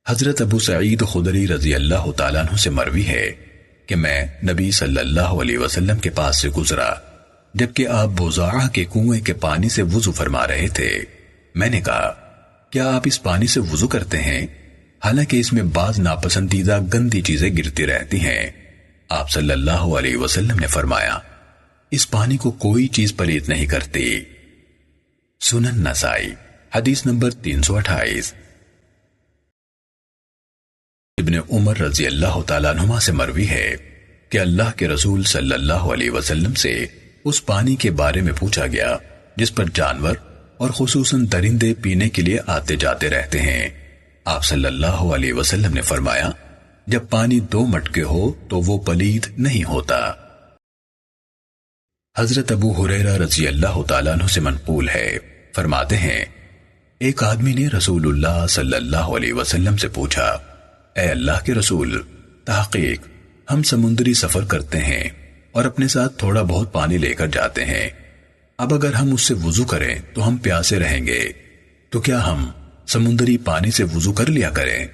حضرت ابو سعید خدری رضی اللہ تعالیٰ عنہ سے مروی ہے کہ میں نبی صلی اللہ علیہ وسلم کے پاس سے گزرا جبکہ آپ بوزاعہ کے کنویں کے پانی سے وضو فرما رہے تھے۔ میں نے کہا کیا آپ اس پانی سے وضو کرتے ہیں؟ حالانکہ اس میں بعض ناپسندیدہ گندی چیزیں گرتی رہتی ہیں۔ آپ صلی اللہ علیہ وسلم نے فرمایا اس پانی کو کوئی چیز پلید نہیں کرتی۔ سنن نسائی حدیث نمبر 328۔ ابن عمر رضی اللہ تعالیٰ عنہما سے مروی ہے کہ اللہ کے رسول صلی اللہ علیہ وسلم سے اس پانی کے بارے میں پوچھا گیا جس پر جانور اور خصوصاً درندے پینے کے لیے آتے جاتے رہتے ہیں۔ آپ صلی اللہ علیہ وسلم نے فرمایا جب پانی 2 مٹکے ہو تو وہ پلید نہیں ہوتا۔ حضرت ابو ہریرہ رضی اللہ تعالیٰ عنہ سے منقول ہے، فرماتے ہیں ایک آدمی نے رسول اللہ صلی اللہ علیہ وسلم سے پوچھا اے اللہ کے رسول، تحقیق ہم سمندری سفر کرتے ہیں اور اپنے ساتھ تھوڑا بہت پانی لے کر جاتے ہیں، اب اگر ہم اس سے وضو کریں تو ہم پیاسے رہیں گے، تو کیا ہم سمندری پانی سے وضو کر لیا کریں؟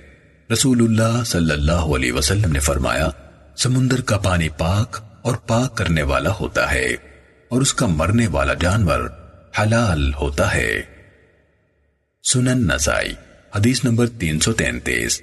رسول اللہ صلی اللہ علیہ وسلم نے فرمایا سمندر کا پانی پاک اور پاک کرنے والا ہوتا ہے اور اس کا مرنے والا جانور حلال ہوتا ہے۔ سنن نسائی حدیث نمبر 333۔